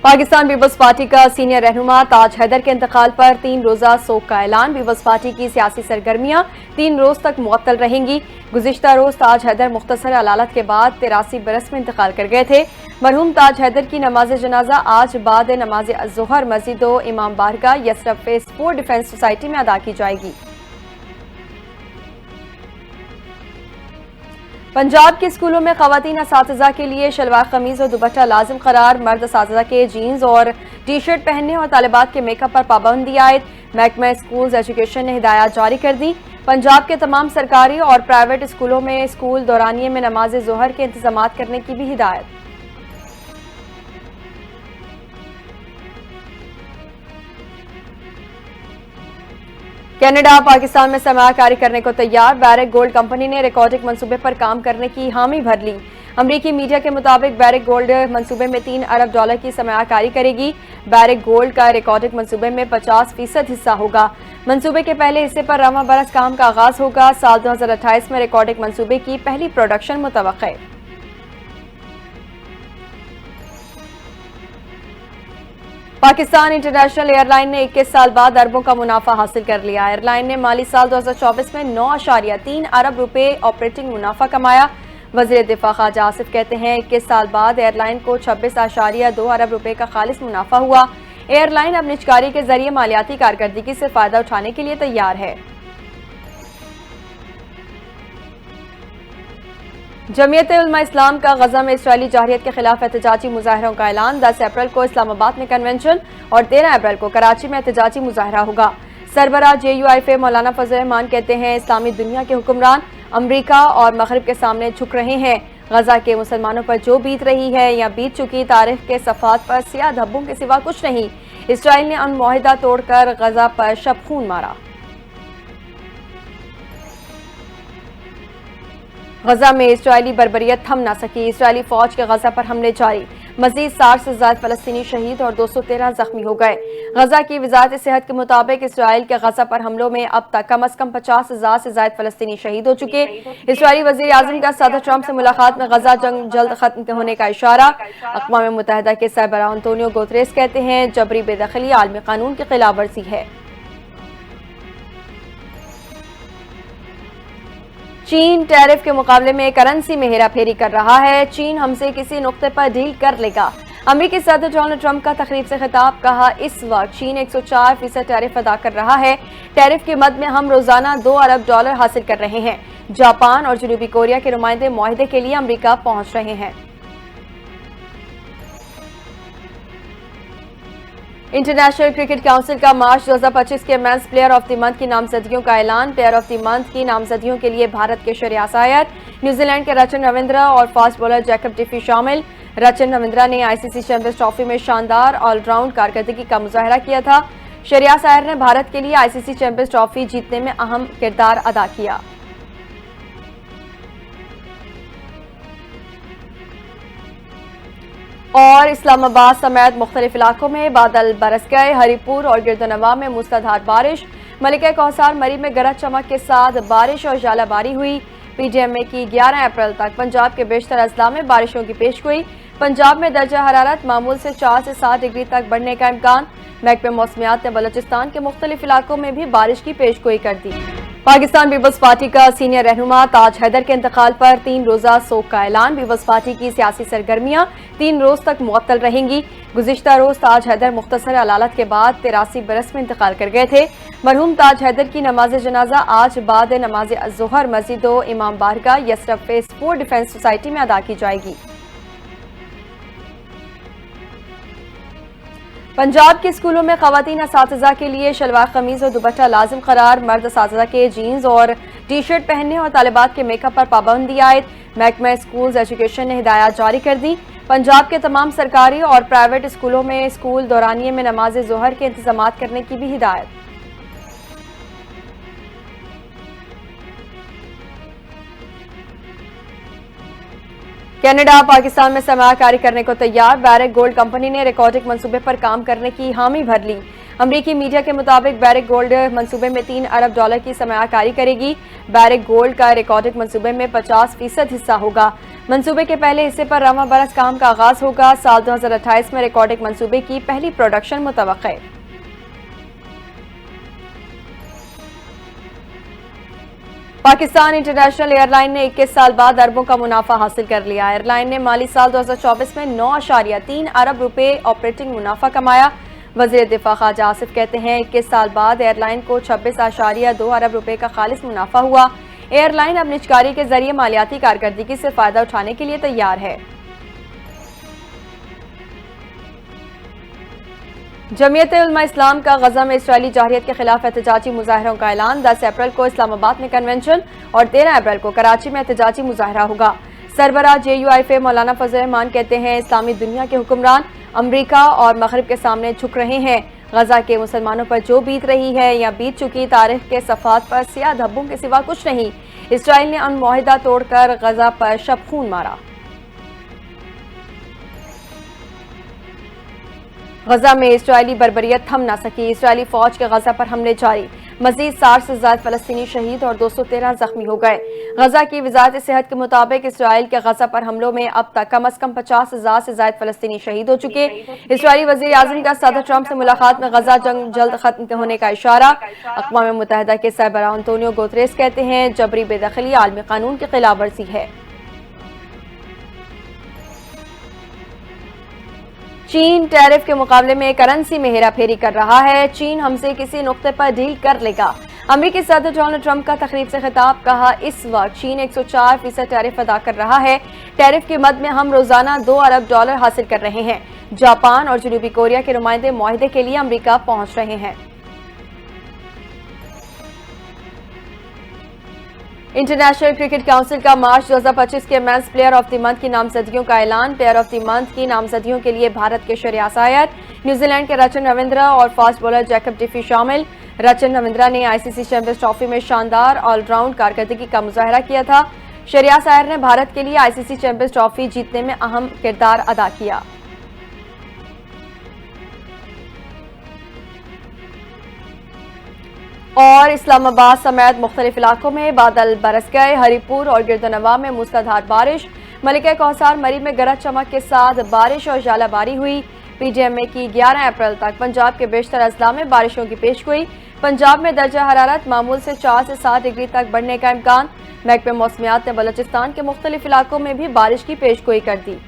Pakistan peoples party का senior रहनुमा ताज हैदर के इंतकाल पर 3 रोजा सोग का ऐलान। पीपल्स पार्टी की सियासी सरगर्मियां 3 रोज तक मुअत्तल रहेंगी। गुज़िश्ता रोज ताज हैदर मुख्तसर अलालत के बाद 83 बरस में इंतकाल कर गए थे। मरहूम ताज हैदर की नमाज जनाजा आज बाद नमाज ज़ोहर मस्जिद इमाम बारगाह यसरफ फेस 4 डिफेंस सोसाइटी में अदा की जाएगी। पंजाब के स्कूलों में खवातीन असातिज़ा के लिए शलवार कमीज और दुपट्टा लाजिम करार। मर्द असातिज़ा के जीन्स और टी शर्ट पहनने और तालिबात के मेकअप पर पाबंदी आयद। महकमा स्कूल्स एजुकेशन ने हिदायत जारी कर दी। पंजाब के तमाम सरकारी और प्राइवेट स्कूलों में स्कूल दौरानिए में नमाज ज़ोहर के इंतजामात करने की भी हिदायत। कनाडा पाकिस्तान में सरमायाकारी करने को तैयार। बैरेक गोल्ड कंपनी ने रिकॉर्डिंग मंसूबे पर काम करने की हामी भर ली। अमरीकी मीडिया के मुताबिक बैरेक गोल्ड मंसूबे में $3 अरब की सरमायाकारी करेगी। बैरेक गोल्ड का रिकॉर्डिंग मंसूबे में 50% हिस्सा होगा। मंसूबे के पहले हिस्से पर रवां बरस काम का आगाज होगा। साल 2028 में रिकॉर्डिंग मंसूबे की पहली प्रोडक्शन मुतवक्किल है। पाकिस्तान इंटरनेशनल एयरलाइन ने 21 साल बाद अरबों का मुनाफा हासिल कर लिया। एयरलाइन ने माली साल 2024 में 9.3 अरब रुपए ऑपरेटिंग मुनाफा कमाया। वज़ीर दिफा ख्वाजा आसिफ कहते हैं 21 साल बाद एयरलाइन को 26.2 अरब रुपए का खालिस मुनाफा हुआ। एयरलाइन अब निजकारी के जरिए मालियाती कारकर्दगी से फायदा उठाने के लिए तैयार है। जमीयत उलमा इस्लाम का गजा में इसराइली जारहियत के खिलाफ एहतजाजी मुजाहरों का ऐलान। 10 अप्रैल को इस्लामाबाद में कन्वेंशन और 13 अप्रैल को कराची में एहतजाजी मुजाहरा होगा। सरबराह JUIF मौलाना फजल रहमान कहते हैं इस्लामी दुनिया के हुक्मरान अमरीका और मगरिब के सामने झुक रहे हैं। गजा के मुसलमानों पर जो बीत रही है या बीत चुकी तारीख के सफ़ात पर सियाह धब्बों के सिवा कुछ नहीं। इसराइल ने अमन मुआहिदा तोड़कर गजा पर शब खून मारा। गजा में इसराइली बर्बरियत थम न सकी। इसराइली फौज के गजा पर हमले जारी। मजीद 60 से ज्यादा फलस्तीनी शहीद और 213 जख्मी हो गए। गजा की वजारत सेहत के मुताबिक इसराइल के गजा पर हमलों में अब तक कम अज कम 50,000 से ज्यादा फलस्तीनी शहीद हो चुके। इसराइली वजीर आजम का सदर ट्रंप से मुलाकात में गजा जंग जल्द खत्म होने का इशारा। अक़वाम मुत्तहिदा के सरबराह अंतोनियो गुतरेस कहते हैं जबरी बेदखली आलमी कानून की खिलाफ वर्जी है। चीन टैरिफ के मुकाबले में करेंसी में हेरा फेरी कर रहा है। चीन हमसे किसी नुक्ते पर डील कर लेगा। अमेरिकी सदर डोनाल्ड ट्रंप का तकरीब से खिताब। कहा इस वक्त चीन 104% टैरिफ अदा कर रहा है। टैरिफ के मद में हम रोजाना $2 अरब हासिल कर रहे हैं। जापान और जनूबी कोरिया के नुमाइंदे मुआहिदे के लिए अमेरिका पहुंच रहे हैं। इंटरनेशनल क्रिकेट काउंसिल का मार्च 2025 के men's player of the month की नामजदगियों का ऐलान। प्लेयर ऑफ द मंथ की नामजदगियों के लिए भारत के शरियास आयत, न्यूजीलैंड के रचन रविंद्रा और फास्ट बॉलर जैकब डिफी शामिल। रचन रविंद्रा ने ICC चैंपियंस ट्रॉफी में शानदार ऑलराउंड कारकर्दगी का मुजाहरा किया था। शरियास आयर ने भारत के लिए ICC चैंपियंस ट्रॉफी जीतने में अहम किरदार अदा किया। और इस्लामाबाद समेत मुख्तलिफ इलाकों में बादल बरस गए। हरीपुर और गिरदनवा में मूसलाधार बारिश। मलिका कौसार मरी में गरज चमक के साथ बारिश और जालाबारी हुई। PDMA की 11 अप्रैल तक पंजाब के बेशतर अजला में बारिशों की पेशगोई। पंजाब में दर्जा हरारत मामूल से 4 से 7 डिग्री तक बढ़ने का इम्कान। महकमे मौसमियात ने बलोचिस्तान के मुख्तलिफ इलाकों में भी बारिश की पेशगोई कर दी। पाकिस्तान पीपल्स पार्टी का सीनियर रहनुमा ताज हैदर के इंतकाल पर 3 रोजा सोग का ऐलान। पीपल्स पार्टी की सियासी सरगर्मियां 3 रोज तक मुअत्तल रहेंगी। गुज़िश्ता रोज ताज हैदर मुख्तसर अलालत के बाद 83 बरस में इंतकाल कर गए थे। मरहूम ताज हैदर की नमाज जनाजा आज बाद नमाज ज़ोहर मस्जिद इमाम बारगाह यसरफ फेस 4 डिफेंस सोसाइटी में अदा की जाएगी। पंजाब के स्कूलों में खवातीन असातिज़ा के लिए शलवार कमीज और दुपट्टा लाजिम करार। मर्द असातिज़ा के जीन्स और टी शर्ट पहनने और तालिबात के मेकअप पर पाबंदी आयद। महकमा स्कूल्स एजुकेशन ने हिदायत जारी कर दी। पंजाब के तमाम सरकारी और प्राइवेट स्कूलों में स्कूल दौरानिए में नमाज ज़ोहर के इंतजामात करने की भी हिदायत। कनाडा पाकिस्तान में सरमायाकारी करने को तैयार। बैरेक गोल्ड कंपनी ने रिकॉर्डिंग मंसूबे पर काम करने की हामी भर ली। अमरीकी मीडिया के मुताबिक बैरिक गोल्ड मंसूबे में $3 अरब की सरमायाकारी करेगी। बैरिक गोल्ड का रिकॉर्डिंग मंसूबे में 50% हिस्सा होगा। मंसूबे के पहले हिस्से पर रवां बरस काम का आगाज होगा। साल 2028 में रिकॉर्डिंग मंसूबे की पहली प्रोडक्शन मुतवक्किल है। पाकिस्तान इंटरनेशनल एयरलाइन ने 21 साल बाद अरबों का मुनाफा हासिल कर लिया। एयरलाइन ने माली साल 2024 में 9.3 अरब रुपए ऑपरेटिंग मुनाफा कमाया। वज़ीर दिफा ख्वाजा आसिफ कहते हैं 21 साल बाद एयरलाइन को 26.2 अरब रुपए का खालिस मुनाफा हुआ। एयरलाइन अब निजकारी के जरिए मालियाती कारकर्दगी से फायदा उठाने के लिए तैयार है। जमीयत उलमा इस्लाम का गजा में इसराइली जारहियत के खिलाफ एहतजाजी मुजाहरों का ऐलान। 10 अप्रैल को इस्लामाबाद में कन्वेंशन और 13 अप्रैल को कराची में एहतजाजी मुजाहरा होगा। सरबराह JUIF मौलाना फजल रहमान कहते हैं इस्लामी दुनिया के हुक्मरान अमरीका और मगरिब के सामने झुक रहे हैं। गजा के मुसलमानों पर जो बीत रही है या बीत चुकी तारीख के सफ़ात पर सियाह धब्बों के सिवा कुछ नहीं। इसराइल ने अमन मुआहिदा तोड़कर गजा पर शब खून मारा। गजा में इसराइली बर्बरियत थम न सकी। इसराइली फौज के गजा पर हमले जारी। मजीद 60 से ज्यादा फलस्तीनी शहीद और 213 जख्मी हो गए। गजा की वजारत सेहत के मुताबिक इसराइल के गजा पर हमलों में अब तक कम से कम 50,000 से ज्यादा फलस्तीनी शहीद हो चुके। इसराइली वजीर आजम का सदर ट्रंप से मुलाकात में गजा जंग जल्द खत्म होने का इशारा। अक़वाम मुत्तहिदा के सरबराह अंतोनियो गुतरेस कहते हैं जबरी बेदखली आलमी कानून की खिलाफ वर्जी है। चीन टैरिफ के मुकाबले में करेंसी में हेरा फेरी कर रहा है। चीन हमसे किसी नुक्ते पर डील कर लेगा। अमेरिकी सदर डोनाल्ड ट्रंप का तकरीब से खिताब। कहा इस वक्त चीन 104% टैरिफ अदा कर रहा है। टैरिफ की मद में हम रोजाना $2 अरब हासिल कर रहे हैं। जापान और जनूबी कोरिया के नुमाइंदे मुआहिदे के लिए अमेरिका पहुंच रहे हैं। इंटरनेशनल क्रिकेट काउंसिल का मार्च 2025 के men's player of the month की नामजदगियों का ऐलान। प्लेयर ऑफ द मंथ की नामजदगियों के लिए भारत के श्रेयस अय्यर, न्यूजीलैंड के रचन रविंद्रा और फास्ट बॉलर जैकब डिफी शामिल। रचन रविंद्रा ने ICC चैंपियंस ट्रॉफी में शानदार ऑलराउंड कारकर्दगी का मुजाहरा किया था। श्रेयस अय्यर ने भारत के लिए ICC चैंपियंस ट्रॉफी जीतने में अहम किरदार अदा किया। और इस्लामाबाद समेत मुख्तलिफ इलाकों में बादल बरस गए। हरीपुर और गिरदनवा में मूसलाधार बारिश। मलिका कौसार मरी में गरज चमक के साथ बारिश और जालाबारी हुई। PJMA की 11 अप्रैल तक पंजाब के बेशतर अजला में बारिशों की पेशगोई। पंजाब में दर्जा हरारत मामूल से 4 से 7 डिग्री तक बढ़ने का इम्कान। महकमे मौसमियात ने बलोचिस्तान के मुख्तलिफ इलाकों में भी बारिश की पेशगोई कर दी।